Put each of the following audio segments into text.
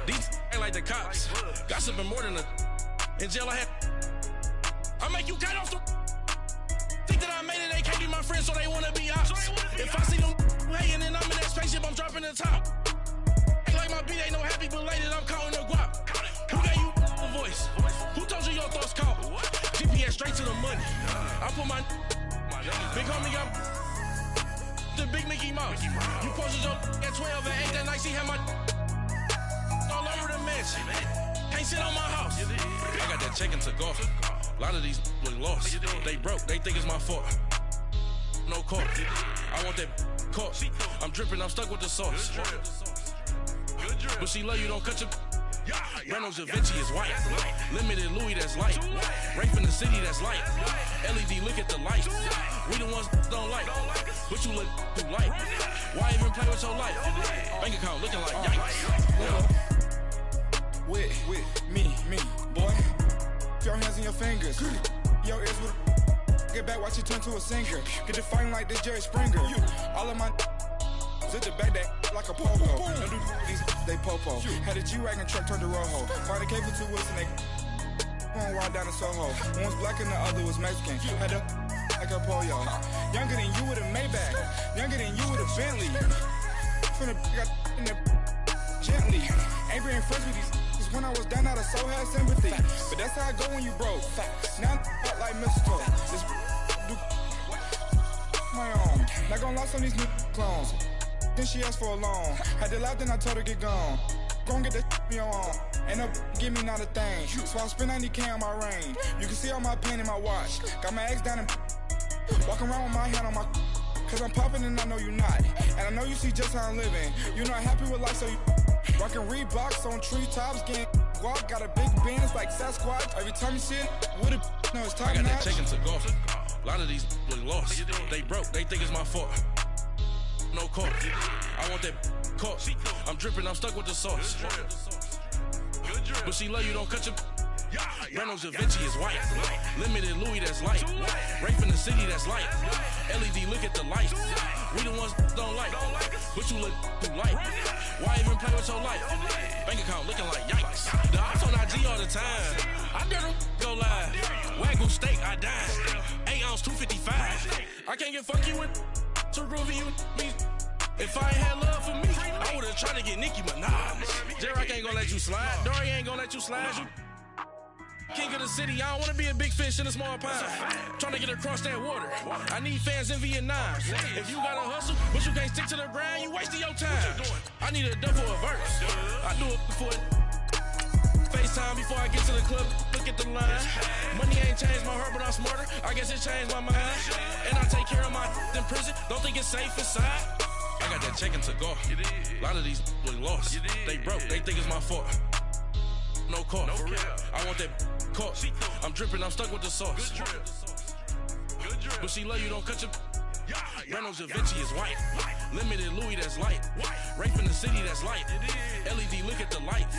These ain't like the cops. Gossiping more than a in jail. I make you cut off the. Think that I made it, they can't be my friends, so they wanna be ops. If I see them hating and I'm in that spaceship, I'm dropping the top. Ain't like my beat, ain't no happy belated, I'm counting the guap. Who gave you a voice? Who told you your thoughts count? GPS straight to the money. I put my big homie got the big Mickey Mouse. You posted your at 12 and 8 that night, she had my all over the mansion. Can't sit on my house. I got that check to golf. A lot of these look lost. They broke, they think it's my fault. No call. I want that caught. I'm dripping, I'm stuck with the sauce. But she love you, don't cut your. Reynolds Da Vinci is white. Limited Louis, that's light. Rape in the city, that's light. LED, look at the lights. We the ones don't like. But you look too light. Why even play with your life? Bank account looking like yikes. With me, boy. Your hands in your fingers. Your ears with get back, watch you turn to a singer. Get the fighting like this Jerry Springer. All of my zip the back that like a pogo. Don't do these, they popo. Had a G-Wagon truck turned to Rojo. Find a cable 2 wheels and they going wild down in Soho. One was black and the other was Mexican. Had a like a pollo. Younger than you with a Maybach. Younger than you with a Bentley. From the got in the gently. Ain't being friends with these. When I was down, I so had sympathy. But that's how I go when you broke. Now I'm like mistletoe. This do my own. Not gonna lie on these new clones. Then she asked for a loan. Had to laugh, then I told her get gone. Gon' get that me on. Ain't no give me not a thing. So I spend 90K on my range. You can see all my pain in my watch. Got my ex down and walking around with my hand on my. Cause I'm popping and I know you not. And I know you see just how I'm living. You're not happy with life, so you. Rockin' Reeboks on treetops, getting walk, got a big band, it's like Sasquatch. Every time you see it, with it, no, it's top notch. I got that check to golf. A lot of these look lost. They broke, they think it's my fault. No call. I want that caught. I'm dripping, I'm stuck with the sauce. But she love you, don't cut your. Reynolds Da Vinci is white. Limited Louis, that's light. Rape in the city, that's light. LED, look at the lights. We the ones don't like. But you look too light. Why even play with your life? Bank account looking like yikes. The ops on IG all the time. I dare them go live. Wagyu steak, I dine. 8 ounce, 255. I can't get funky with too groovy you me. If I ain't had love for me, I would've tried to get Nicki Minaj. J-Rock ain't gonna let you slide. Dory ain't gonna let you slide. You king of the city, I don't wanna be a big fish in a small pond. Trying to get across that water. I need fans in Vietnam. If you gotta hustle, but you can't stick to the grind, you wasting your time. I need a dub for a verse. I do it for FaceTime before I get to the club. Look at the line. Money ain't changed my heart, but I'm smarter. I guess it changed my mind. And I take care of my in prison. Don't think it's safe inside. I got that check to golf. A lot of these look lost. They broke, they think it's my fault. No call. I want that caught. I'm dripping, I'm stuck with the sauce. But she love you, don't cut your. Reynolds Da Vinci is white. Limited Louis, that's light. Rape in the city, that's light. LED, look at the lights.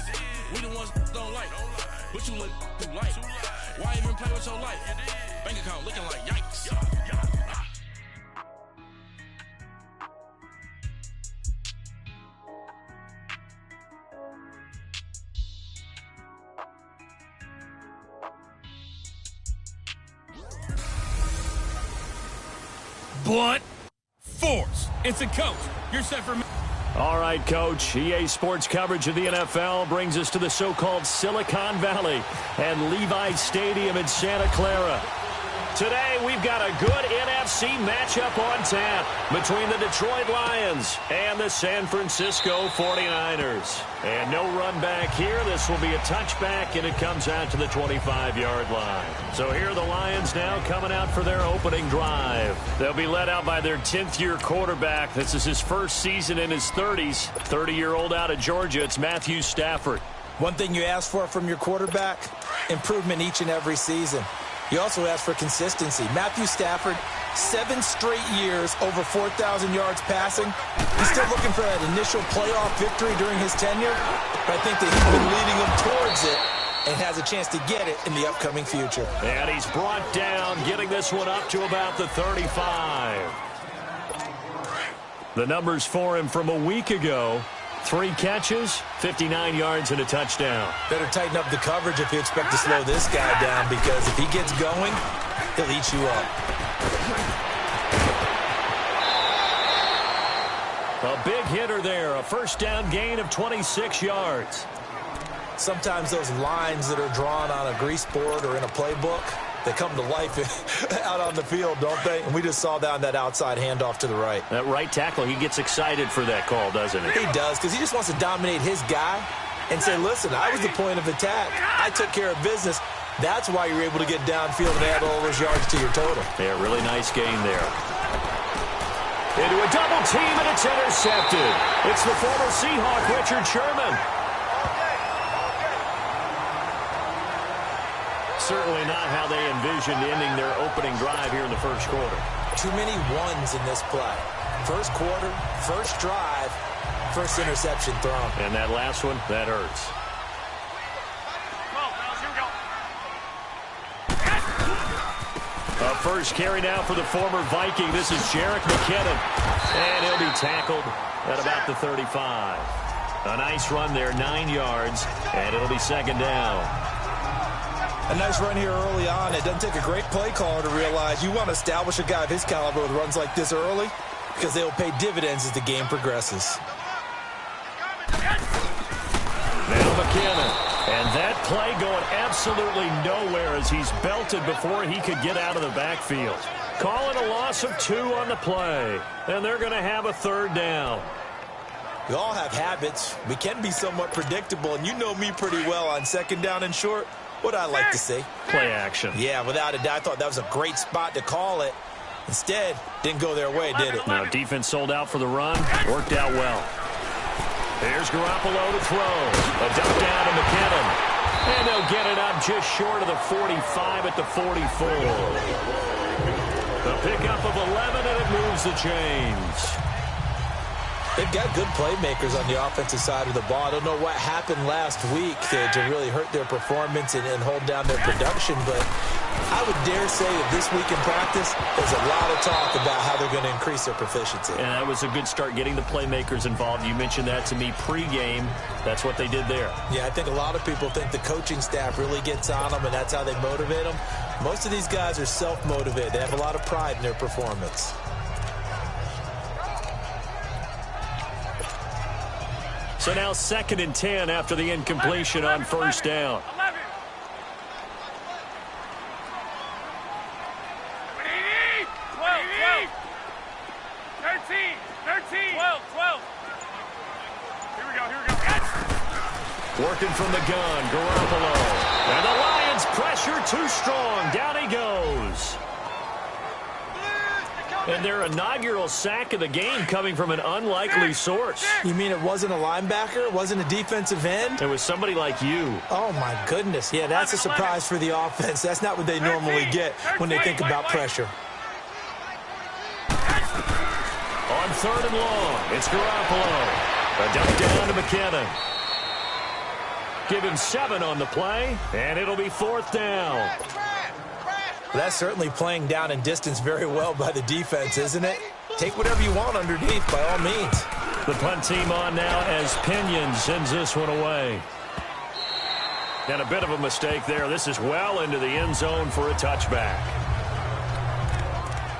We the ones don't like. But you look too light. Why even play with your life? Bank account looking like yikes. Blunt force. It's a coach. You're set for. All right, Coach. EA Sports coverage of the NFL brings us to the so-called Silicon Valley and Levi's Stadium in Santa Clara. Today, we've got a good NFC matchup on tap between the Detroit Lions and the San Francisco 49ers. And no run back here. This will be a touchback, and it comes out to the 25-yard line. So here are the Lions now coming out for their opening drive. They'll be led out by their 10th-year quarterback. This is his first season in his 30s. 30-year-old out of Georgia. It's Matthew Stafford. One thing you ask for from your quarterback, improvement each and every season. You also ask for consistency. Matthew Stafford, 7 straight years, over 4,000 yards passing. He's still looking for that initial playoff victory during his tenure, but I think that he's been leading them towards it and has a chance to get it in the upcoming future. And he's brought down, getting this one up to about the 35. The numbers for him from a week ago: 3 catches, 59 yards, and a touchdown. Better tighten up the coverage if you expect to slow this guy down, because if he gets going, he'll eat you up. A big hitter there, a first down gain of 26 yards. Sometimes those lines that are drawn on a grease board or in a playbook, they come to life out on the field, don't they? And we just saw that on that outside handoff to the right. That right tackle, he gets excited for that call, doesn't he? He does, because he just wants to dominate his guy and say, listen, I was the point of attack. I took care of business. That's why you're able to get downfield and add all those yards to your total. Yeah, really nice game there. Into a double team, and it's intercepted. It's the former Seahawk, Richard Sherman. Certainly not how they envisioned ending their opening drive here in the first quarter. Too many ones in this play. First quarter, first drive, first interception thrown. And that last one, that hurts. First carry now for the former Viking. This is Jerick McKinnon. And he'll be tackled at about the 35. A nice run there, 9 yards, and it'll be second down. A nice run here early on. It doesn't take a great play caller to realize you want to establish a guy of his caliber with runs like this early, because they will pay dividends as the game progresses. Now McKinnon. And that play going absolutely nowhere as he's belted before he could get out of the backfield. Call it a loss of 2 on the play. And they're going to have a third down. We all have habits. We can be somewhat predictable, and you know me pretty well on second down and short. What I like to see. Play action. Yeah, without a doubt. I thought that was a great spot to call it. Instead, didn't go their way, did it? Now, defense sold out for the run. Worked out well. Here's Garoppolo to throw. A dump down to McKinnon. And they'll get it up just short of the 45 at the 44. The pickup of 11, and it moves the chains. They've got good playmakers on the offensive side of the ball. I don't know what happened last week to really hurt their performance and hold down their production, but I would dare say that this week in practice, there's a lot of talk about how they're going to increase their proficiency. And that was a good start getting the playmakers involved. You mentioned that to me pregame. That's what they did there. Yeah, I think a lot of people think the coaching staff really gets on them, and that's how they motivate them. Most of these guys are self-motivated. They have a lot of pride in their performance. So now 2nd and 10 after the incompletion on first down. 12. Here we go. Working from the gun, Garoppolo. And the Lions pressure too strong. Down he goes. And their inaugural sack of the game coming from an unlikely source. You mean it wasn't a linebacker? It wasn't a defensive end? It was somebody like you. Oh, my goodness. Yeah, that's a surprise for the offense. That's not what they normally get when they think about pressure. On 3rd and long, it's Garoppolo. A dump down to McKinnon. Give him 7 on the play, and it'll be 4th down. That's certainly playing down and distance very well by the defense, isn't it? Take whatever you want underneath, by all means. The punt team on now as Pinion sends this one away. And a bit of a mistake there. This is well into the end zone for a touchback.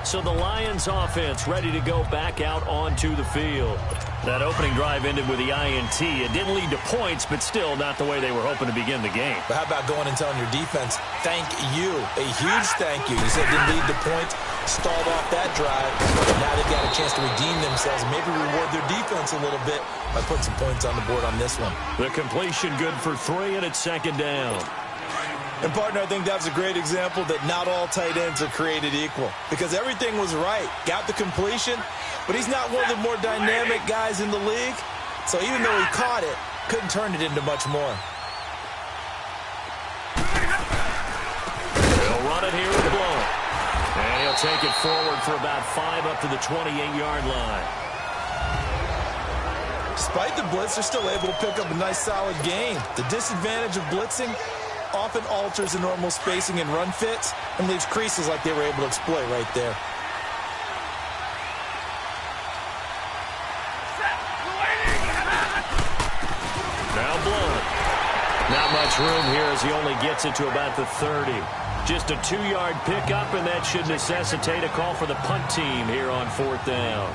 So the Lions offense ready to go back out onto the field. That opening drive ended with the INT. It didn't lead to points, but still not the way they were hoping to begin the game. But how about going and telling your defense, thank you, a huge thank you. You said it didn't lead to points, stalled off that drive. Now they've got a chance to redeem themselves, maybe reward their defense a little bit by putting some points on the board on this one. The completion good for 3, and it's 2nd down. And, partner, I think that's a great example that not all tight ends are created equal, because everything was right. Got the completion, but he's not one of the more dynamic guys in the league. So even though he caught it, couldn't turn it into much more. He'll run it here with Blount. And he'll take it forward for about 5 up to the 28-yard line. Despite the blitz, they're still able to pick up a nice, solid gain. The disadvantage of blitzing often alters the normal spacing and run fits and leaves creases like they were able to exploit right there. Not much room here as he only gets it to about the 30. Just a 2-yard pickup, and that should necessitate a call for the punt team here on 4th down.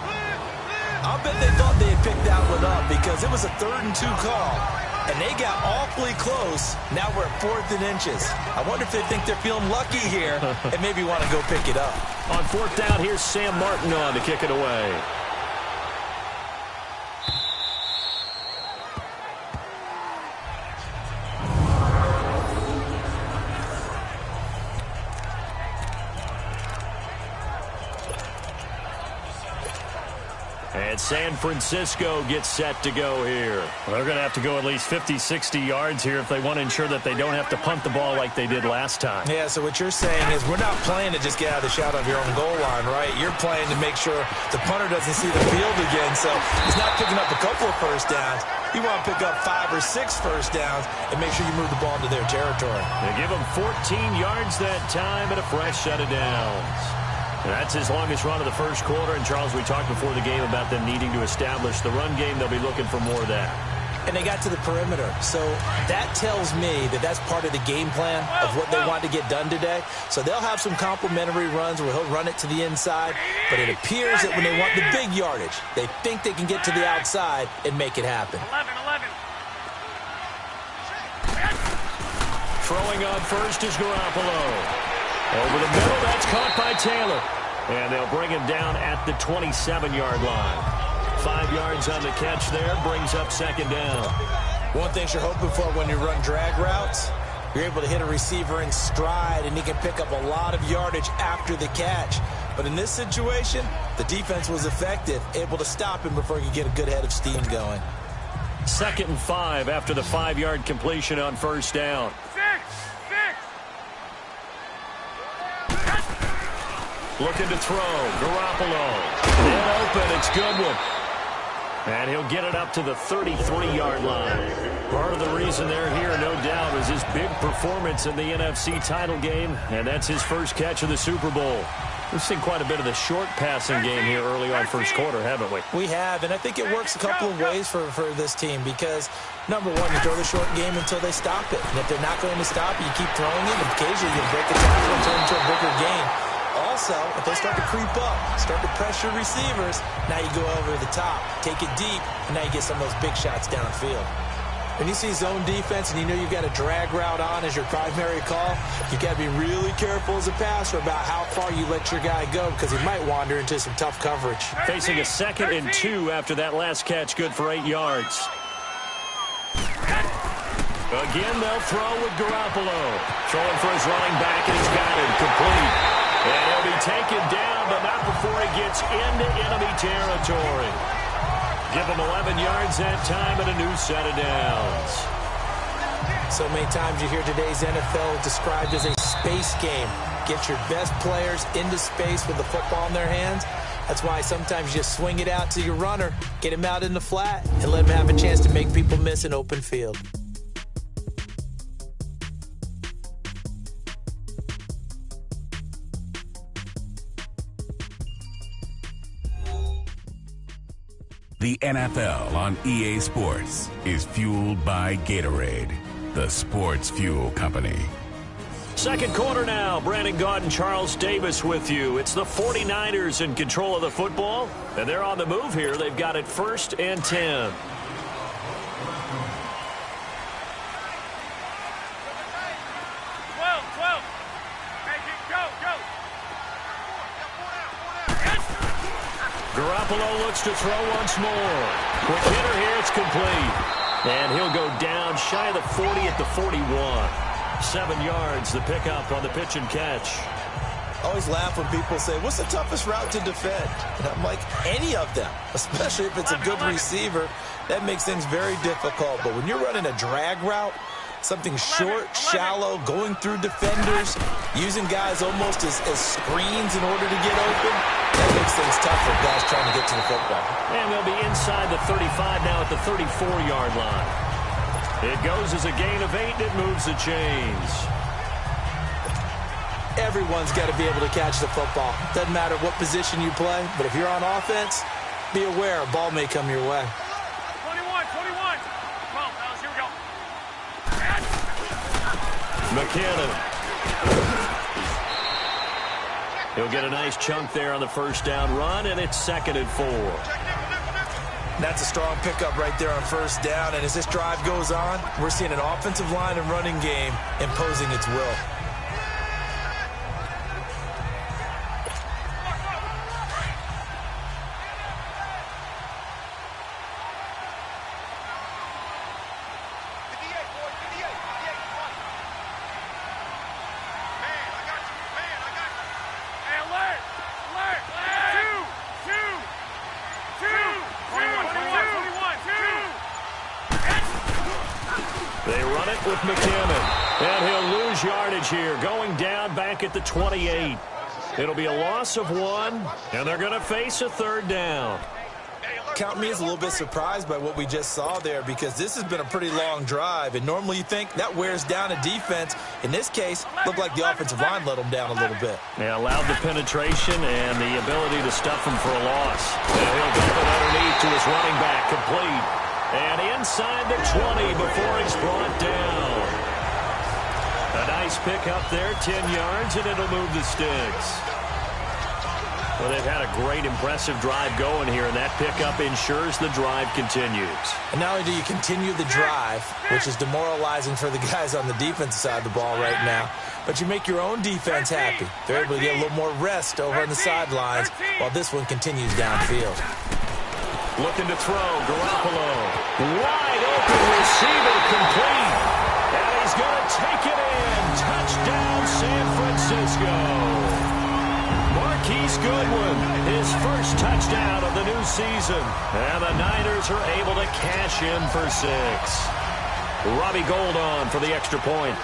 I'll bet they thought they had picked that one up because it was a 3rd and 2 call, and they got awfully close. Now we're at 4th and inches. I wonder if they think they're feeling lucky here and maybe want to go pick it up. On 4th down, here's Sam Martin on to kick it away. And San Francisco gets set to go here. Well, they're going to have to go at least 50, 60 yards here if they want to ensure that they don't have to punt the ball like they did last time. Yeah, so what you're saying is we're not playing to just get out of the shot of your own goal line, right? You're playing to make sure the punter doesn't see the field again. So he's not picking up a couple of first downs. You want to pick up 5 or 6 first downs and make sure you move the ball into their territory. They give him 14 yards that time and a fresh set of downs. And that's his longest run of the first quarter. And, Charles, we talked before the game about them needing to establish the run game. They'll be looking for more of that. And they got to the perimeter. So that tells me that that's part of the game plan of what they want to get done today. So they'll have some complementary runs where he'll run it to the inside. But it appears that when they want the big yardage, they think they can get to the outside and make it happen. 11. Throwing on first is Garoppolo. Over the middle, that's caught by Taylor. And they'll bring him down at the 27-yard line. 5 yards on the catch there, brings up 2nd down. One thing you're hoping for when you run drag routes, you're able to hit a receiver in stride, and he can pick up a lot of yardage after the catch. But in this situation, the defense was effective, able to stop him before he could get a good head of steam going. 2nd and 5 after the 5-yard completion on first down. Looking to throw. Garoppolo. In open. It's Goodwin. And he'll get it up to the 33-yard line. Part of the reason they're here, no doubt, is his big performance in the NFC title game. And that's his first catch of the Super Bowl. We've seen quite a bit of the short passing game here early on first quarter, haven't we? We have, and I think it works a couple of ways for this team because, number one, you throw the short game until they stop it. And if they're not going to stop it, you keep throwing it, and occasionally you break the tackle and turn it into a bigger game. Also, if they start to creep up, start to pressure receivers, now you go over the top, take it deep, and now you get some of those big shots downfield. When you see zone defense and you know you've got a drag route on as your primary call, you've got to be really careful as a passer about how far you let your guy go because he might wander into some tough coverage. Facing a 2nd and 2 after that last catch, good for 8 yards. Again, they'll throw with Garoppolo. Throwing for his running back, and he's got it complete. And he'll be taken down, but not before he gets into enemy territory. Give him 11 yards that time and a new set of downs. So many times you hear today's NFL described as a space game. Get your best players into space with the football in their hands. That's why sometimes you just swing it out to your runner, get him out in the flat, and let him have a chance to make people miss an open field. The NFL on EA Sports is fueled by Gatorade, the sports fuel company. Second quarter now. Brandon Gaud and Charles Davis with you. It's the 49ers in control of the football, and they're on the move here. They've got it 1st and 10. Garoppolo looks to throw once more. Quick hitter here, it's complete. And he'll go down shy of the 40 at the 41. 7 yards, the pickup on the pitch and catch. I always laugh when people say, what's the toughest route to defend? And I'm like, any of them, especially if it's a good receiver. That makes things very difficult. But when you're running a drag route, something short, shallow, going through defenders, using guys almost as screens in order to get open, that makes things tough for guys trying to get to the football. And they'll be inside the 35 now at the 34-yard line. It goes as a gain of 8, and it moves the chains. Everyone's got to be able to catch the football. Doesn't matter what position you play, but if you're on offense, be aware a ball may come your way. 21. 12, fellas, here we go. McKinnon. He'll get a nice chunk there on the first down run, and it's 2nd and 4. That's a strong pickup right there on first down, and as this drive goes on, we're seeing an offensive line and running game imposing its will. With McKinnon, and he'll lose yardage here, going down back at the 28. It'll be a loss of 1, and they're going to face a 3rd down. Count me as a little bit surprised by what we just saw there, because this has been a pretty long drive, and normally you think that wears down a defense. In this case, looked like the offensive line let them down a little bit. Yeah, allowed the penetration and the ability to stuff him for a loss. And he'll dump it underneath to his running back, complete. And inside the 20 before he's brought down. A nice pick up there, 10 yards, and it'll move the sticks. Well, they've had a great, impressive drive going here, and that pickup ensures the drive continues. And not only do you continue the drive, which is demoralizing for the guys on the defensive side of the ball right now, but you make your own defense happy. They're able to get a little more rest over on the sidelines while this one continues downfield. Looking to throw, Garoppolo. Wide open receiver, complete. And he's going to take it in. Touchdown, San Francisco. Marquise Goodwin, his first touchdown of the new season. And the Niners are able to cash in for 6. Robbie Gould on for the extra point.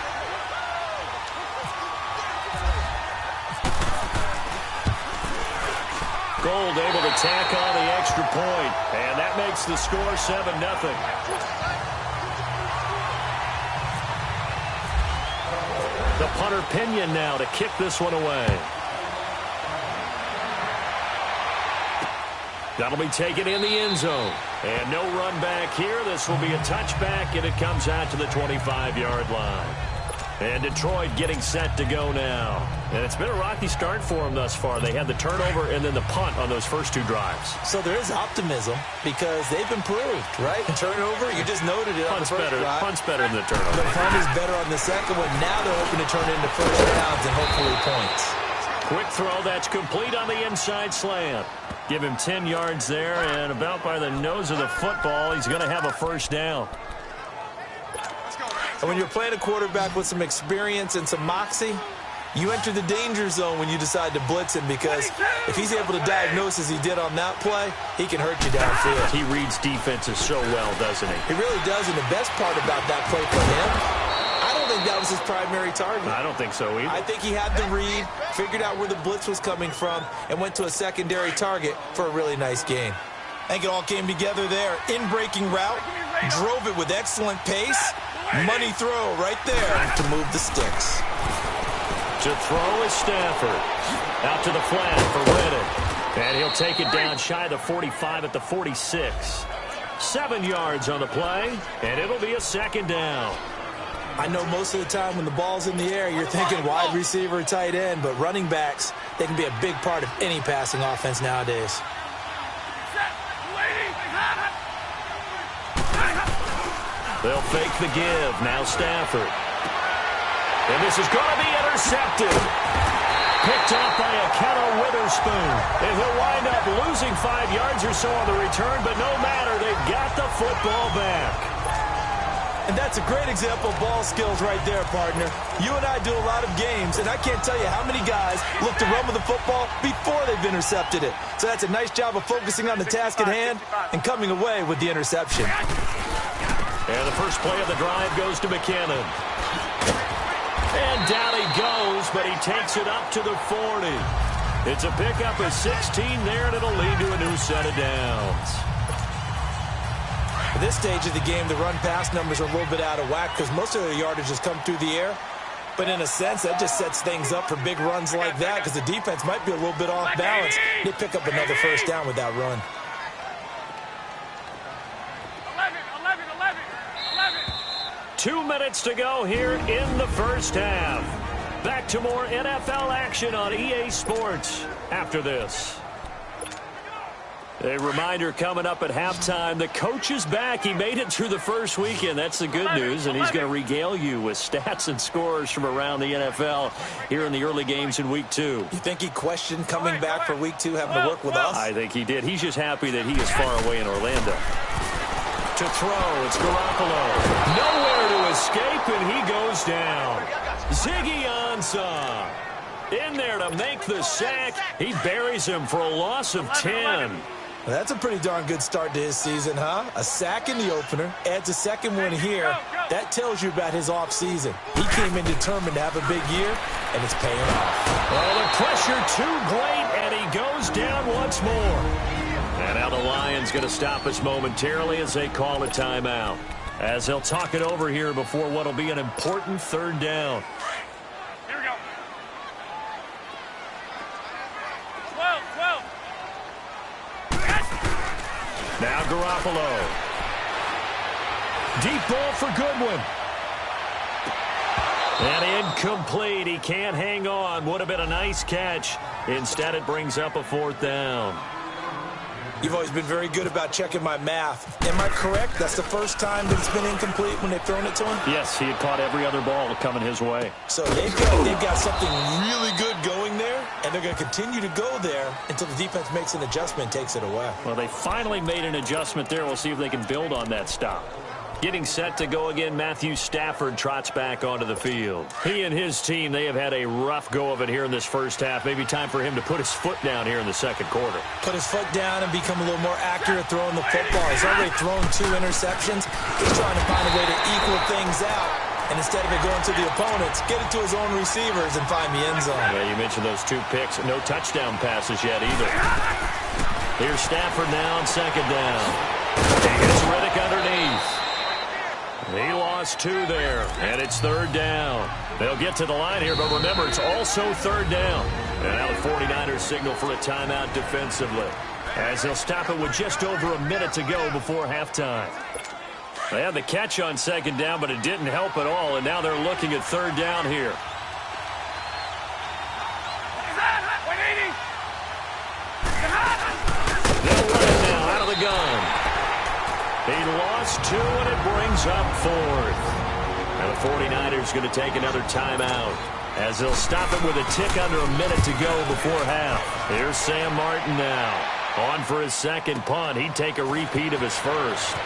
Gould able to tack on the extra point, and that makes the score 7-0. The punter Pinion now to kick this one away. That'll be taken in the end zone. And no run back here. This will be a touchback, and it comes out to the 25-yard line. And Detroit getting set to go now. And it's been a rocky start for them thus far. They had the turnover and then the punt on those first 2 drives. So there is optimism because they've improved, right? Turnover, you just noted it on the first drive. Punt's better than the turnover. The punt is better on the second one. Now they're hoping to turn it into first downs and hopefully points. Quick throw, that's complete on the inside slant. Give him 10 yards there, and about by the nose of the football, he's going to have a first down. And when you're playing a quarterback with some experience and some moxie, you enter the danger zone when you decide to blitz him, because if he's able to diagnose as he did on that play, he can hurt you downfield. He reads defenses so well, doesn't he? He really does, and the best part about that play for him, I don't think that was his primary target. I don't think so either. I think he had the read, figured out where the blitz was coming from, and went to a secondary target for a really nice gain. I think it all came together there. In-breaking route, drove it with excellent pace. Money throw right there to move the sticks. To throw is Stafford. Out to the flat for Reddick. And he'll take it down shy of the 45 at the 46. 7 yards on the play, and it'll be a second down. I know most of the time when the ball's in the air, you're thinking wide receiver, tight end, but running backs, they can be a big part of any passing offense nowadays. They'll fake the give. Now Stafford. And this is going to be intercepted. Picked off by Akello Witherspoon. And he'll wind up losing 5 yards or so on the return, but no matter, they've got the football back. And that's a great example of ball skills right there, partner. You and I do a lot of games, and I can't tell you how many guys look to run with the football before they've intercepted it. So that's a nice job of focusing on the task at hand and coming away with the interception. And the first play of the drive goes to McKinnon. And down he goes, but he takes it up to the 40. It's a pickup of 16 there, and it'll lead to a new set of downs. At this stage of the game, the run-pass numbers are a little bit out of whack because most of their yardage has come through the air. But in a sense, that just sets things up for big runs like that because the defense might be a little bit off balance. They pick up another first down with that run. 2 minutes to go here in the first half. Back to more NFL action on EA Sports after this. A reminder coming up at halftime, the coach is back. He made it through the first weekend. That's the good news, and he's going to regale you with stats and scores from around the NFL here in the early games in Week 2. You think he questioned coming back for Week 2, having to work with us? I think he did. He's just happy that he is far away in Orlando. To throw, it's Garoppolo. Nowhere to escape, and he goes down. Ziggy Ansah in there to make the sack. He buries him for a loss of 10. Well, that's a pretty darn good start to his season, huh? A sack in the opener, adds a second one here. That tells you about his offseason. He came in determined to have a big year, and it's paying off. Well, the pressure too great, and he goes down once more. And now the Lions going to stop us momentarily as they call a timeout. As they'll talk it over here before what will be an important third down. Here we go. 12. Now Garoppolo. Deep ball for Goodwin. And incomplete. He can't hang on. Would have been a nice catch. Instead, it brings up a fourth down. You've always been very good about checking my math. Am I correct? That's the first time that it's been incomplete when they've thrown it to him? Yes, he had caught every other ball coming his way. So they've got something really good going there, and they're going to continue to go there until the defense makes an adjustment and takes it away. Well, they finally made an adjustment there. We'll see if they can build on that stop. Getting set to go again, Matthew Stafford trots back onto the field. He and his team, they have had a rough go of it here in this first half. Maybe time for him to put his foot down here in the second quarter. Put his foot down and become a little more accurate throwing the football. He's already thrown 2 interceptions. He's trying to find a way to equal things out. And instead of it going to the opponents, get it to his own receivers and find the end zone. Yeah, you mentioned those 2 picks. No touchdown passes yet either. Here's Stafford now on second down. He gets Riddick underneath. He lost 2 there, and it's third down. They'll get to the line here, but remember, it's also third down. And now the 49ers signal for a timeout defensively, as they'll stop it with just over a minute to go before halftime. They had the catch on second down, but it didn't help at all, and now they're looking at third down here. They'll run it now out of the gun. He lost 2, and it brings up fourth. And the 49ers going to take another timeout as they'll stop it with a tick under a minute to go before half. Here's Sam Martin now. On for his second punt. He'd take a repeat of his first.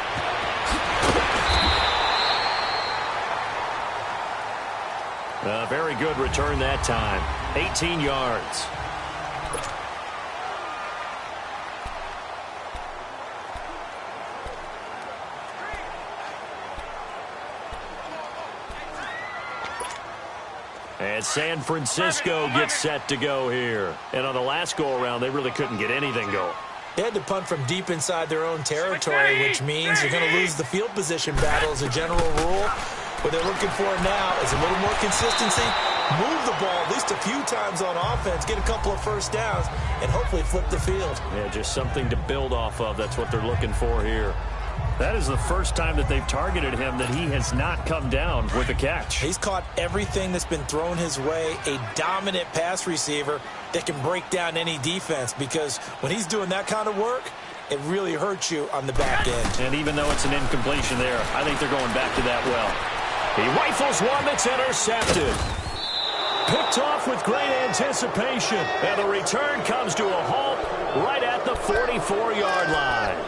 A very good return that time. 18 yards. And San Francisco gets set to go here. And on the last go-around, they really couldn't get anything going. They had to punt from deep inside their own territory, which means you're going to lose the field position battle as a general rule. What they're looking for now is a little more consistency, move the ball at least a few times on offense, get a couple of first downs, and hopefully flip the field. Yeah, just something to build off of. That's what they're looking for here. That is the first time that they've targeted him that he has not come down with a catch. He's caught everything that's been thrown his way, a dominant pass receiver that can break down any defense, because when he's doing that kind of work, it really hurts you on the back end. And even though it's an incompletion there, I think they're going back to that well. He rifles one that's intercepted. Picked off with great anticipation. And the return comes to a halt right at the 44-yard line.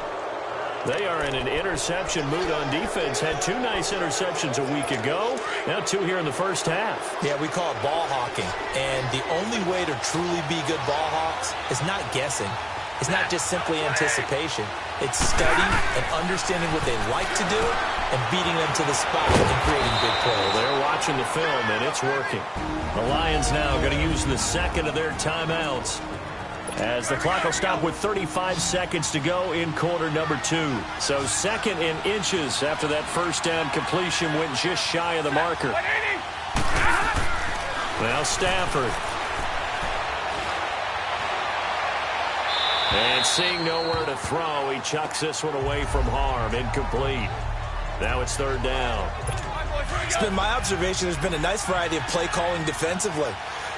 They are in an interception mood on defense. Had 2 nice interceptions a week ago. Now 2 here in the first half. Yeah, we call it ball hawking. And the only way to truly be good ball hawks is not guessing. It's not just simply anticipation. It's study and understanding what they like to do and beating them to the spot and creating big plays. They're watching the film, and it's working. The Lions now going to use the second of their timeouts, as the clock will stop with 35 seconds to go in quarter number 2. So second in inches after that first down completion went just shy of the marker. Now Stafford. And seeing nowhere to throw, he chucks this one away from harm. Incomplete. Now it's third down. It's been my observation there's been a nice variety of play calling defensively.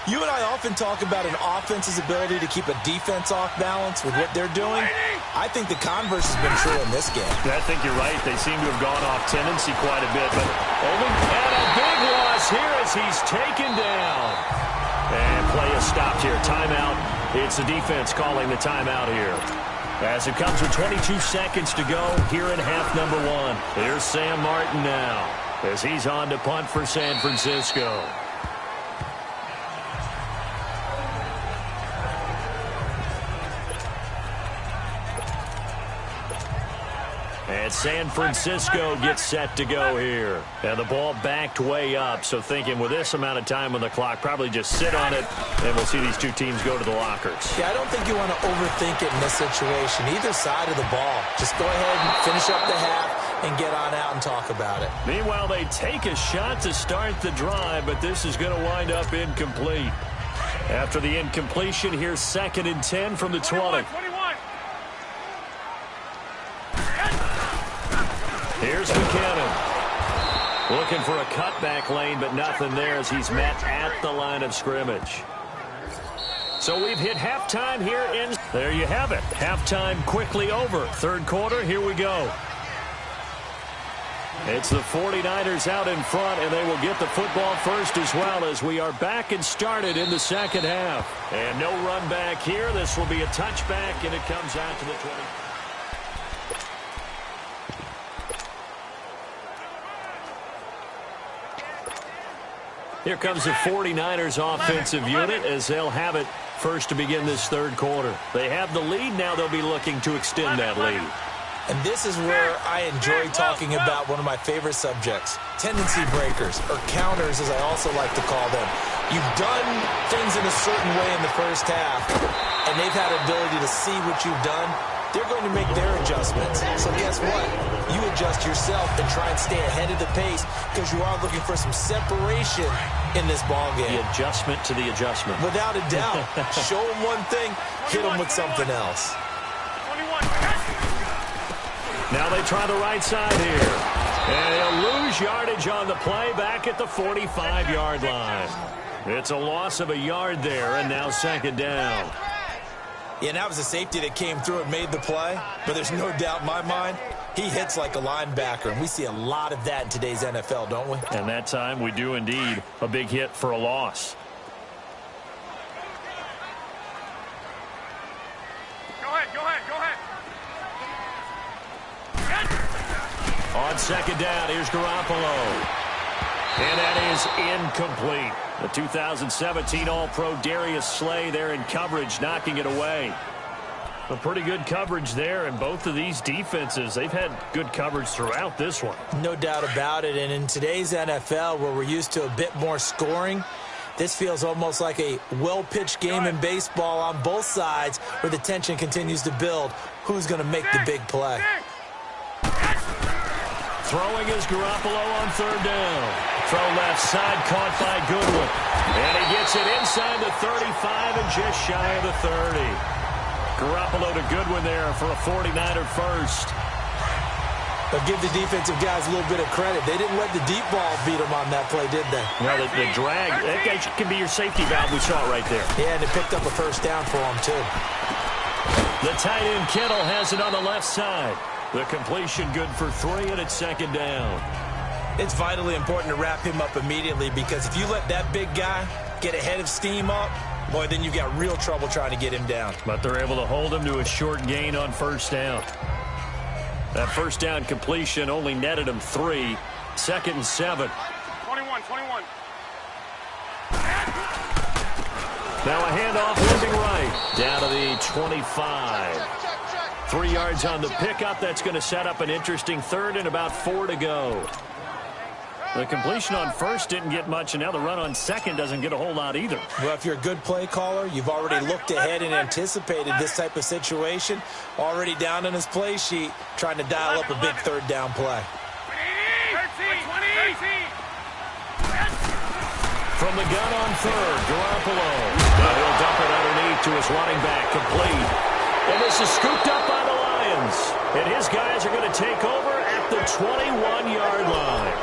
You and I often talk about an offense's ability to keep a defense off balance with what they're doing. I think the converse has been true in this game. I think you're right. They seem to have gone off tendency quite a bit, but only and a big loss here as he's taken down. And play is stopped here. Timeout. It's the defense calling the timeout here. As it comes with 22 seconds to go here in half number 1. Here's Sam Martin now as he's on to punt for San Francisco. And San Francisco gets set to go here. And the ball backed way up, so thinking with this amount of time on the clock, probably just sit on it, and we'll see these two teams go to the lockers. Yeah, I don't think you want to overthink it in this situation. Either side of the ball. Just go ahead and finish up the half and get on out and talk about it. Meanwhile, they take a shot to start the drive, but this is going to wind up incomplete. After the incompletion, here's 2nd and 10 from the 20. Here's McKinnon. Looking for a cutback lane, but nothing there as he's met at the line of scrimmage. So we've hit halftime here in... There you have it. Halftime quickly over. Third quarter, here we go. It's the 49ers out in front, and they will get the football first as well as we are back and started in the second half. And no run back here. This will be a touchback, and it comes out to the 20. Here comes the 49ers offensive unit as they'll have it first to begin this third quarter. They have the lead. Now they'll be looking to extend that lead. And this is where I enjoy talking about one of my favorite subjects, tendency breakers, or counters as I also like to call them. You've done things in a certain way in the first half, and they've had an ability to see what you've done. They're going to make their adjustments. So guess what? You adjust yourself and try and stay ahead of the pace because you are looking for some separation in this ball game. The adjustment to the adjustment. Without a doubt. Show them one thing, hit them with something else. Now they try the right side here. And he'll lose yardage on the play back at the 45-yard line. It's a loss of a yard there, and now 2nd down. Yeah, and that was a safety that came through and made the play. But there's no doubt in my mind, he hits like a linebacker. And we see a lot of that in today's NFL, don't we? And that time we do indeed a big hit for a loss. Go ahead. On 2nd down, here's Garoppolo. And that is incomplete. The 2017 All-Pro Darius Slay there in coverage, knocking it away. A pretty good coverage there, and both of these defenses, they've had good coverage throughout this one. No doubt about it, and in today's NFL, where we're used to a bit more scoring, this feels almost like a well-pitched game in baseball on both sides where the tension continues to build. Who's going to make the big play? Throwing is Garoppolo on 3rd down. Throw left side, caught by Goodwin. And he gets it inside the 35 and just shy of the 30. Garoppolo to Goodwin there for a 49er first. But give the defensive guys a little bit of credit. They didn't let the deep ball beat them on that play, did they? No, the drag, that guy can be your safety valve. We saw it right there. Yeah, and it picked up a first down for them, too. The tight end Kittle has it on the left side. The completion good for 3, and it's 2nd down. It's vitally important to wrap him up immediately because if you let that big guy get ahead of steam up, boy, then you've got real trouble trying to get him down. But they're able to hold him to a short gain on 1st down. That 1st down completion only netted him 3. 2nd and 7. 21. Now a handoff moving right down to the 25. 3 yards on the pickup. That's going to set up an interesting 3rd and about 4 to go. The completion on 1st didn't get much, and now the run on 2nd doesn't get a whole lot either. Well, if you're a good play caller, you've already looked ahead and anticipated this type of situation. Already down in his play sheet, trying to dial up a big 3rd down play. 13. From the gun on 3rd, Garoppolo. Now he'll dump it underneath to his running back, complete. And this is scooped up by the Lions. And his guys are going to take over at the 21-yard line.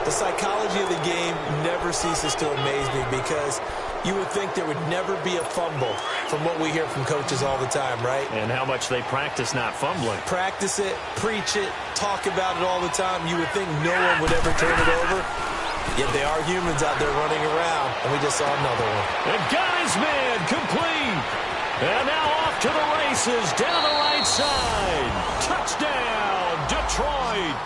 The psychology of the game never ceases to amaze me because you would think there would never be a fumble from what we hear from coaches all the time, right? And how much they practice not fumbling. Practice it, preach it, talk about it all the time. You would think no one would ever turn it over. Yet they are humans out there running around, and we just saw another one. And got his man complete. And now off to the races down the right side. Touchdown, Detroit.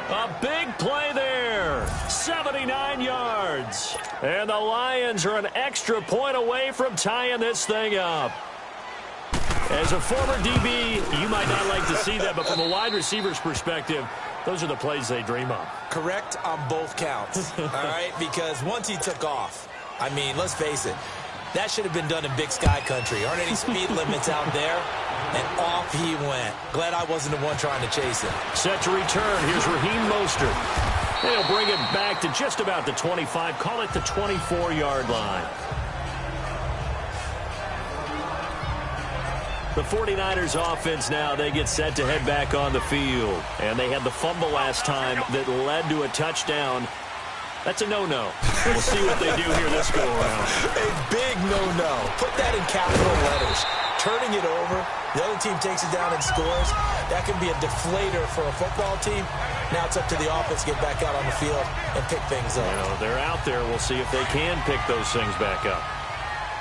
A big play there, 79 yards. And the Lions are an extra point away from tying this thing up. As a former DB, you might not like to see that, but from a wide receiver's perspective, those are the plays they dream of. Correct on both counts, all right? Because once he took off, I mean, let's face it, that should have been done in Big Sky country. Aren't any speed limits out there? And off he went. Glad I wasn't the one trying to chase it. Set to return. Here's Raheem Mostert. They'll bring it back to just about the 25. Call it the 24-yard line. The 49ers offense now, they get set to head back on the field. And they had the fumble last time that led to a touchdown. That's a no-no. We'll see what they do here this go-around. A big no-no. Put that in capital letters. Turning it over, the other team takes it down and scores. That can be a deflator for a football team. Now it's up to the offense to get back out on the field and pick things up. You know, they're out there. We'll see if they can pick those things back up.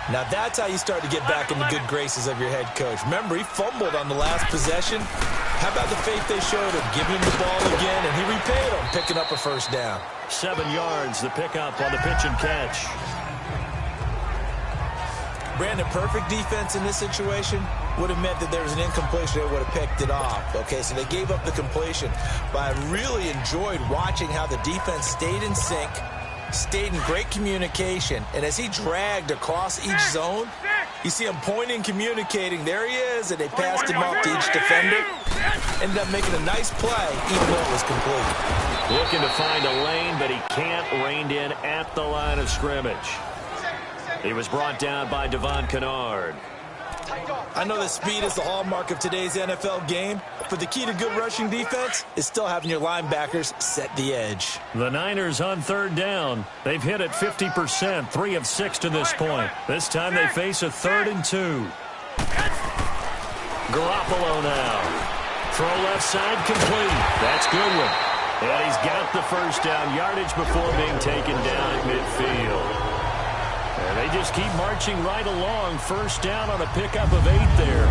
Now that's how you start to get back in the good graces of your head coach. Remember, he fumbled on the last possession. How about the faith they showed him, giving him the ball again, and he repaid him, picking up a first down. 7 yards, the pickup on the pitch and catch. Brandon, perfect defense in this situation would have meant that there was an incompletion. They would have picked it off. Okay, so they gave up the completion. But I really enjoyed watching how the defense stayed in sync, stayed in great communication, and as he dragged across each zone, you see him pointing, communicating. There he is, and they passed him off to each defender. Ended up making a nice play, even though it was complete. Looking to find a lane, but he can't. Reined in at the line of scrimmage. He was brought down by Devon Kennard. I know that speed is the hallmark of today's NFL game, but the key to good rushing defense is still having your linebackers set the edge. The Niners on third down. They've hit it 50%, 3 of 6 to this point. This time they face a 3rd and 2. Garoppolo now. Throw left side complete. That's Goodwin. And he's got the first down yardage before being taken down at midfield. And they just keep marching right along. First down on a pickup of 8 there.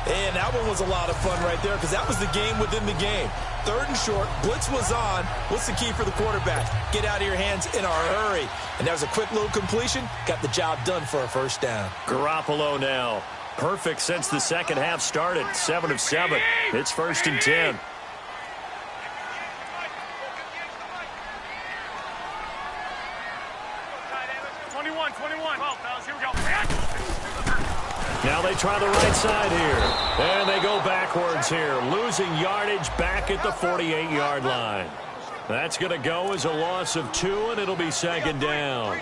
And that one was a lot of fun right there because that was the game within the game. 3rd and short, blitz was on. What's the key for the quarterback? Get out of your hands in a hurry. And that was a quick little completion. Got the job done for a first down. Garoppolo now. Perfect since the second half started. 7 of 7. It's 1st and 10. Now they try the right side here. And they go backwards here. Losing yardage back at the 48-yard line. That's going to go as a loss of 2, and it'll be 2nd down.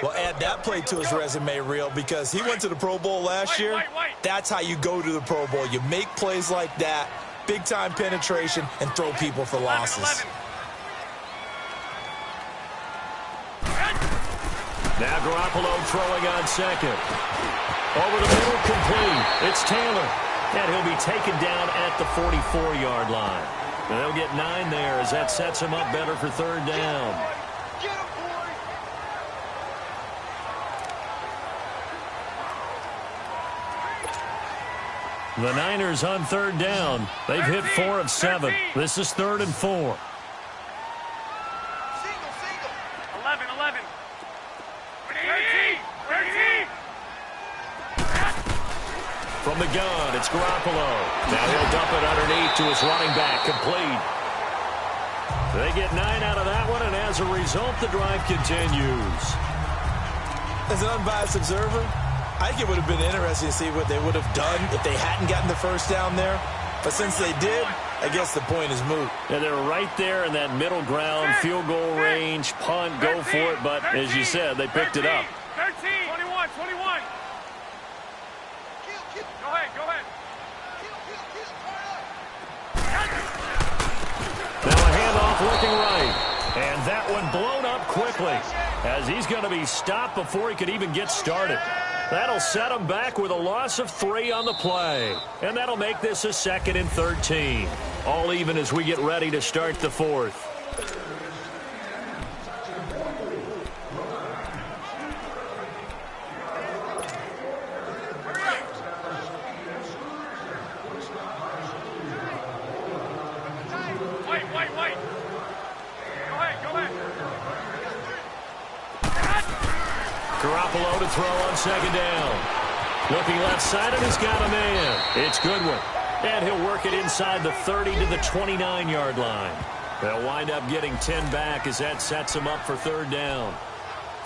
Well, add that play to his resume, Real, because he went to the Pro Bowl last year. That's how you go to the Pro Bowl. You make plays like that, big-time penetration, and throw people for losses. Now Garoppolo throwing on second. Over the middle, complete. It's Taylor. And he'll be taken down at the 44-yard line. And they'll get 9 there as that sets him up better for 3rd down. The Niners on 3rd down. They've hit 4 of 7. This is 3rd and 4. 11. From the gun, it's Garoppolo. Now he'll dump it underneath to his running back. Complete. They get 9 out of that one, and as a result, the drive continues. As an unbiased observer, I think it would have been interesting to see what they would have done if they hadn't gotten the first down there. But since they did, I guess the point is moot. Yeah, they're right there in that middle ground, field goal range, punt, go for it. But as you said, they picked it up. 13, 21. Go ahead. And that one blown up quickly as he's going to be stopped before he could even get started. That'll set him back with a loss of 3 on the play. And that'll make this a 2nd and 13. All even as we get ready to start the 4th. Garoppolo to throw on 2nd down. Looking left side, and he's got a man. It's Goodwin. And he'll work it inside the 30 to the 29-yard line. They'll wind up getting 10 back as that sets him up for 3rd down.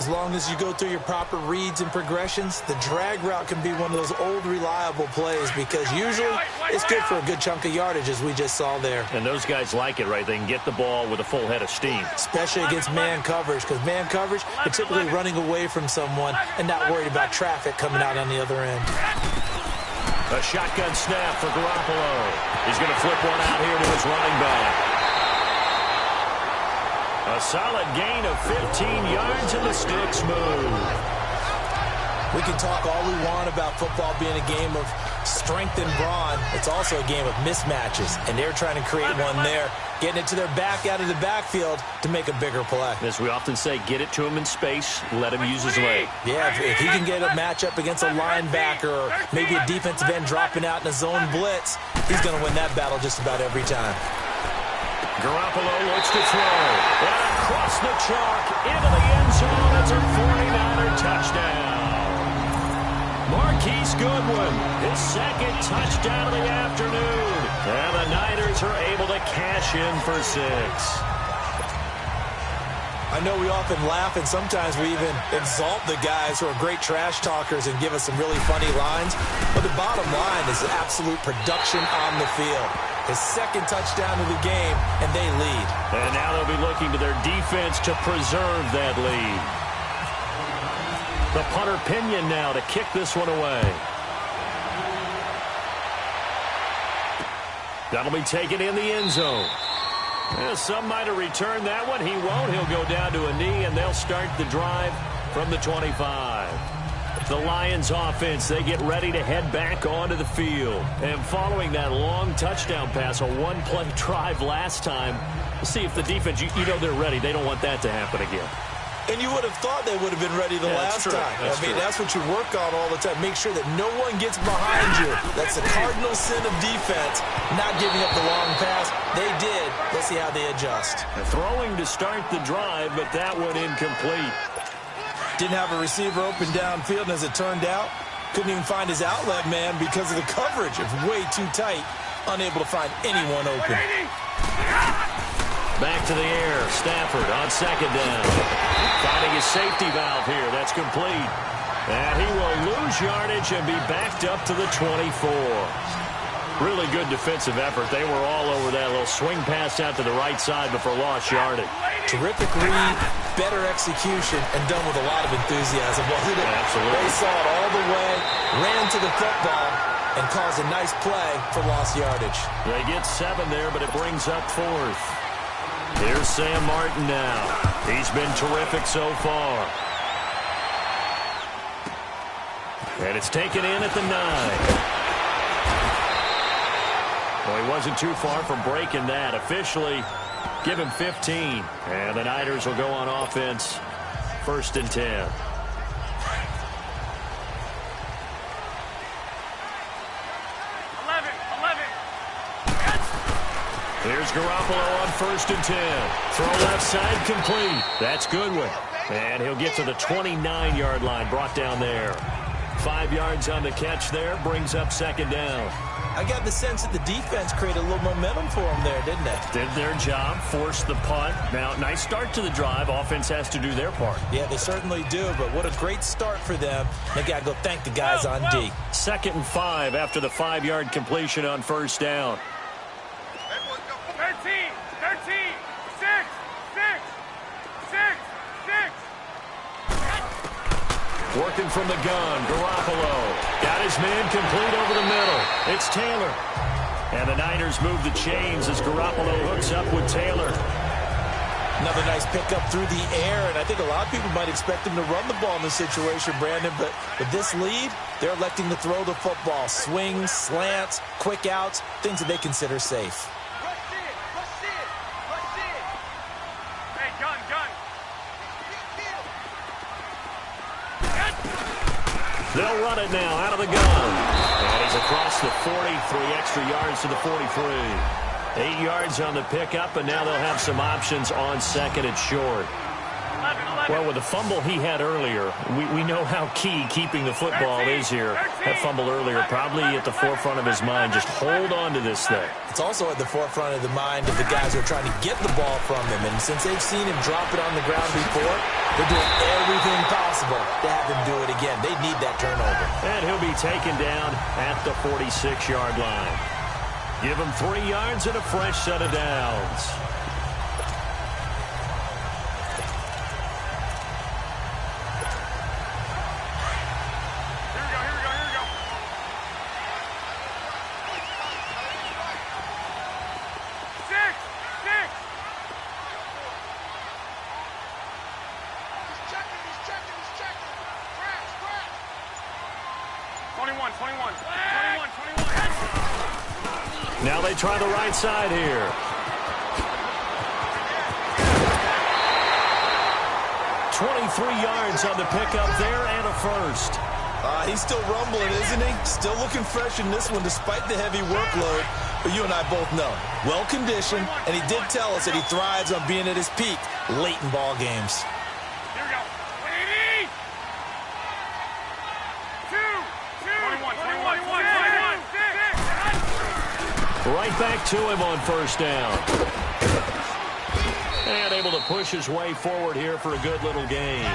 As long as you go through your proper reads and progressions, the drag route can be one of those old reliable plays because usually it's good for a good chunk of yardage, as we just saw there. And those guys like it, right? They can get the ball with a full head of steam. Especially against man coverage, because man coverage, they're typically running away from someone and not worried about traffic coming out on the other end. A shotgun snap for Garoppolo. He's going to flip one out here to his running back. A solid gain of 15 yards and the sticks move. We can talk all we want about football being a game of strength and brawn. It's also a game of mismatches, and they're trying to create one there, getting it to their back out of the backfield to make a bigger play. As we often say, get it to him in space, let him use his leg. Yeah, if he can get a matchup against a linebacker or maybe a defensive end dropping out in a zone blitz, he's going to win that battle just about every time. Garoppolo looks to throw. And across the chalk into the end zone. It's a 49er touchdown. Marquise Goodwin, his 2nd touchdown of the afternoon. And the Niners are able to cash in for 6. I know we often laugh, and sometimes we even exalt the guys who are great trash talkers and give us some really funny lines. But the bottom line is absolute production on the field. His 2nd touchdown of the game, and they lead. And now they'll be looking to their defense to preserve that lead. The punter Pinion now to kick this one away. That'll be taken in the end zone. Some might have returned that one. He won't. He'll go down to a knee, and they'll start the drive from the 25. The Lions offense, they get ready to head back onto the field. And following that long touchdown pass, a one-play drive last time, we'll see if the defense, you know they're ready. They don't want that to happen again. And you would have thought they would have been ready the last time. That's what you work on all the time. Make sure that no one gets behind you. That's the cardinal sin of defense, not giving up the long pass. They did. Let's see how they adjust. Throwing to start the drive, but that one incomplete. Didn't have a receiver open downfield, and as it turned out, couldn't even find his outlet man because of the coverage. It's way too tight, unable to find anyone open. Back to the air. Stafford on 2nd down. Finding his safety valve here. That's complete. And he will lose yardage and be backed up to the 24. Really good defensive effort. They were all over that little swing pass out to the right side before lost yardage. Terrific read, better execution, and done with a lot of enthusiasm, wasn't it? Absolutely. They saw it all the way, ran to the football, and caused a nice play for lost yardage. They get 7 there, but it brings up 4th. Here's Sam Martin now. He's been terrific so far. And it's taken in at the 9. Well, he wasn't too far from breaking that. Officially, give him 15. And the Niners will go on offense. 1st and 10. Here's Garoppolo on 1st and 10. Throw left side complete. That's Goodwin. And he'll get to the 29-yard line, brought down there. 5 yards on the catch there, brings up 2nd down. I got the sense that the defense created a little momentum for them there, didn't they? Did their job, forced the punt. Now, nice start to the drive. Offense has to do their part. Yeah, they certainly do, but what a great start for them. They got to go thank the guys on D. 2nd and 5 after the 5-yard completion on 1st down. 13, 6, 6, 6, 6. Working from the gun, Garoppolo. Got his man complete over the middle. It's Taylor. And the Niners move the chains as Garoppolo hooks up with Taylor. Another nice pickup through the air, and I think a lot of people might expect him to run the ball in this situation, Brandon, but with this lead, they're electing to throw the football. Swings, slants, quick outs, things that they consider safe. Hey, gun. They'll run it now out of the gun. And he's across the 40, 3 extra yards to the 43. 8 yards on the pickup, and now they'll have some options on second and short. 11. Well, with the fumble he had earlier, we know how key keeping the football is here. That fumble earlier probably at the forefront of his mind. Just hold on to this thing. It's also at the forefront of the mind of the guys who are trying to get the ball from him. And since they've seen him drop it on the ground before, they're doing everything possible to have him do it again. They need that turnover. And he'll be taken down at the 46-yard line. Give him 3 yards and a fresh set of downs. Here we go. 6. He's checking. Crash. 21. Now they try the right side here. 23 yards on the pickup there and a first. He's still rumbling, isn't he? Still looking fresh in this one despite the heavy workload. But you and I both know, well-conditioned, and he did tell us that he thrives on being at his peak late in ball games. Here we go. 80. 2. 21. Right back to him on first down. And able to push his way forward here for a good little gain.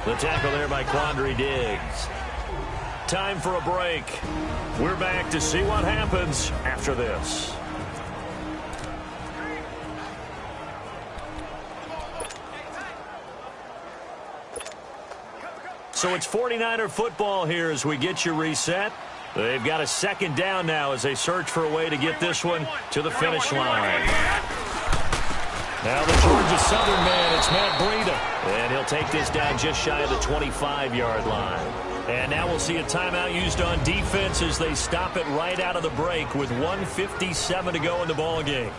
The tackle there by Quandre Diggs. Time for a break. We're back to see what happens after this. So it's 49er football here as we get you reset. They've got a second down now as they search for a way to get this one to the finish line. Now the Georgia Southern man, it's Matt Breida. And he'll take this down just shy of the 25-yard line. And now we'll see a timeout used on defense as they stop it right out of the break with 1:57 to go in the ball game.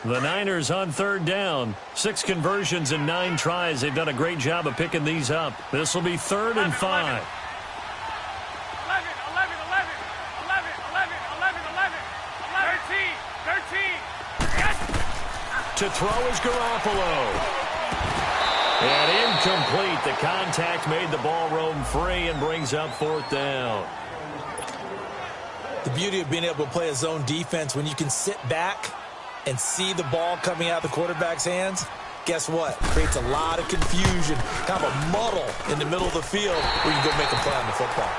The Niners on third down. 6 conversions and 9 tries. They've done a great job of picking these up. This will be 3rd and 5. 13. To throw is Garoppolo. And incomplete. The contact made the ball roam free and brings up 4th down. The beauty of being able to play a zone defense when you can sit back and see the ball coming out of the quarterback's hands, guess what? Creates a lot of confusion, kind of a muddle in the middle of the field where you can go make a play on the football.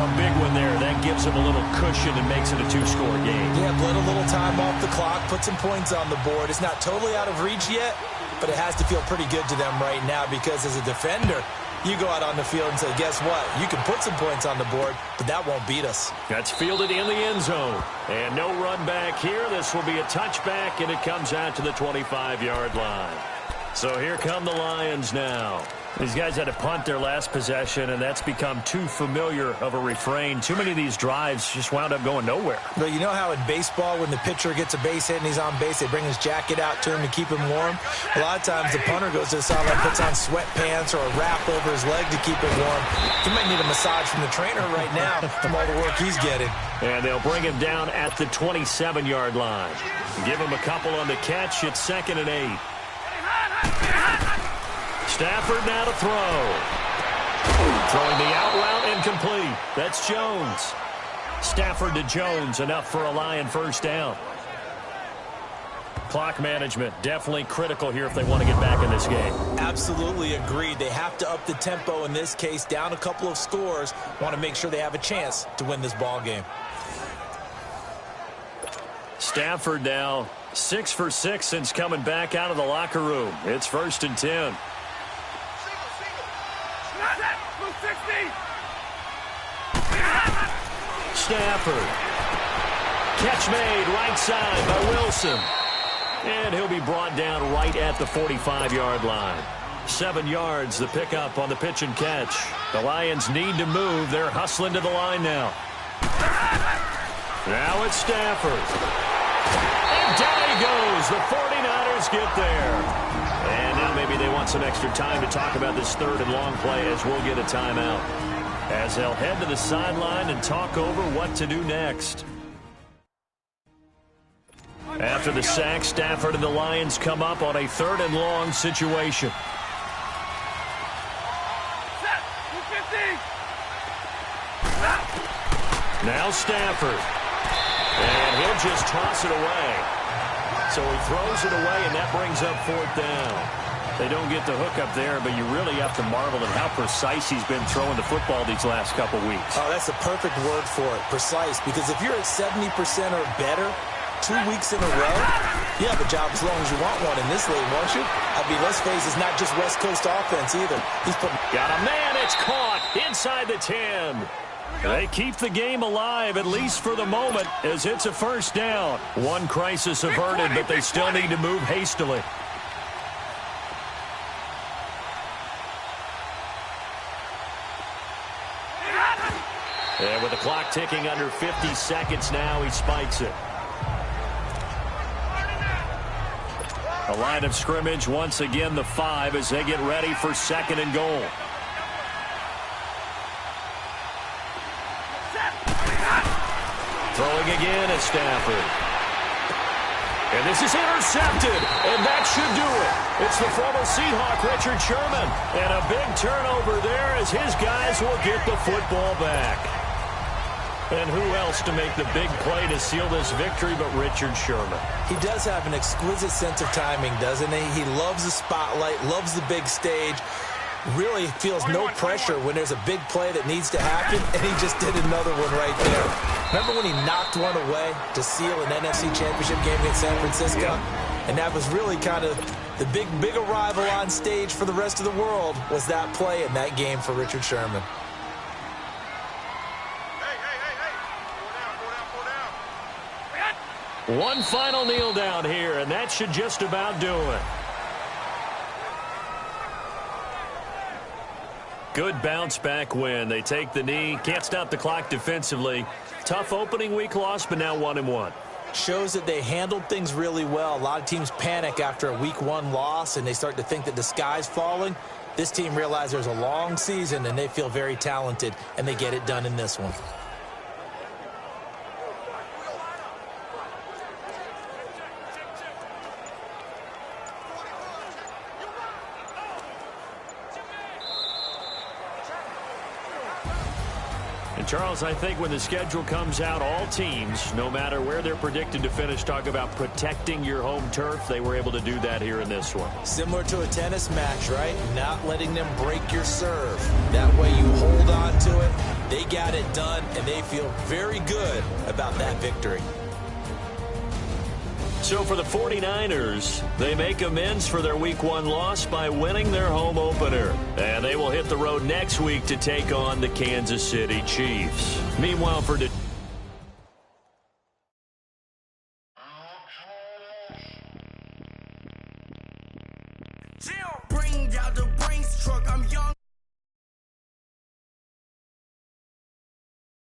A big one there. That gives them a little cushion and makes it a 2-score game. Yeah, let a little time off the clock, put some points on the board. It's not totally out of reach yet, but it has to feel pretty good to them right now because as a defender, you go out on the field and say, guess what? You can put some points on the board, but that won't beat us. That's fielded in the end zone. And no run back here. This will be a touchback, and it comes out to the 25-yard line. So here come the Lions now. These guys had to punt their last possession, and that's become too familiar of a refrain. Too many of these drives just wound up going nowhere. But you know how in baseball, when the pitcher gets a base hit and he's on base, they bring his jacket out to him to keep him warm? A lot of times the punter goes to the sideline, puts on sweatpants or a wrap over his leg to keep him warm. He might need a massage from the trainer right now from all the work he's getting. And they'll bring him down at the 27-yard line. Give him a couple on the catch. It's 2nd and 8. Stafford now to throw. Throwing the out route incomplete. That's Jones. Stafford to Jones, enough for a Lion first down. Clock management definitely critical here if they want to get back in this game. Absolutely agreed. They have to up the tempo in this case, down a couple of scores. Want to make sure they have a chance to win this ball game. Stafford now 6 for 6 since coming back out of the locker room. It's 1st and 10. Stafford. Catch made right side by Wilson. And he'll be brought down right at the 45-yard line. 7 yards, the pickup on the pitch and catch. The Lions need to move. They're hustling to the line now. Now it's Stafford. And down he goes. The 49ers get there. And now maybe they want some extra time to talk about this 3rd and long play as we'll get a timeout. As they'll head to the sideline and talk over what to do next. After the sack, Stafford and the Lions come up on a 3rd and long situation. Now Stafford. And he'll just toss it away. So he throws it away, and that brings up 4th down. They don't get the hook up there, but you really have to marvel at how precise he's been throwing the football these last couple weeks. Oh, that's the perfect word for it, precise. Because if you're at 70% or better 2 weeks in a row, you have a job as long as you want one in this league, won't you? I mean, let's face it, it's not just West Coast offense either. He's putting... Got a man, it's caught inside the 10. They keep the game alive, at least for the moment, as it's a 1st down. One crisis averted, but they still need to move hastily. And with the clock ticking under 50 seconds now, he spikes it. A line of scrimmage, once again the 5 as they get ready for 2nd and goal. Throwing again is Stafford. And this is intercepted, and that should do it. It's the former Seahawk, Richard Sherman. And a big turnover there as his guys will get the football back. And who else to make the big play to seal this victory but Richard Sherman? He does have an exquisite sense of timing, doesn't he? He loves the spotlight, loves the big stage, really feels no pressure when there's a big play that needs to happen, and he just did another one right there. Remember when he knocked one away to seal an NFC Championship game against San Francisco? And that was really kind of the big arrival on stage for the rest of the world, was that play in that game for Richard Sherman. One final kneel down here, and that should just about do it. Good bounce back win. They take the knee. Can't stop the clock defensively. Tough opening week loss, but now 1-1. Shows that they handled things really well. A lot of teams panic after a week 1 loss, and they start to think that the sky's falling. This team realizes there's a long season, and they feel very talented, and they get it done in this one. Charles, I think when the schedule comes out, all teams, no matter where they're predicted to finish, talk about protecting your home turf. They were able to do that here in this one. Similar to a tennis match, right? Not letting them break your serve. That way you hold on to it. They got it done, and they feel very good about that victory. So for the 49ers, they make amends for their Week 1 loss by winning their home opener. And they will hit the road next week to take on the Kansas City Chiefs. Meanwhile, for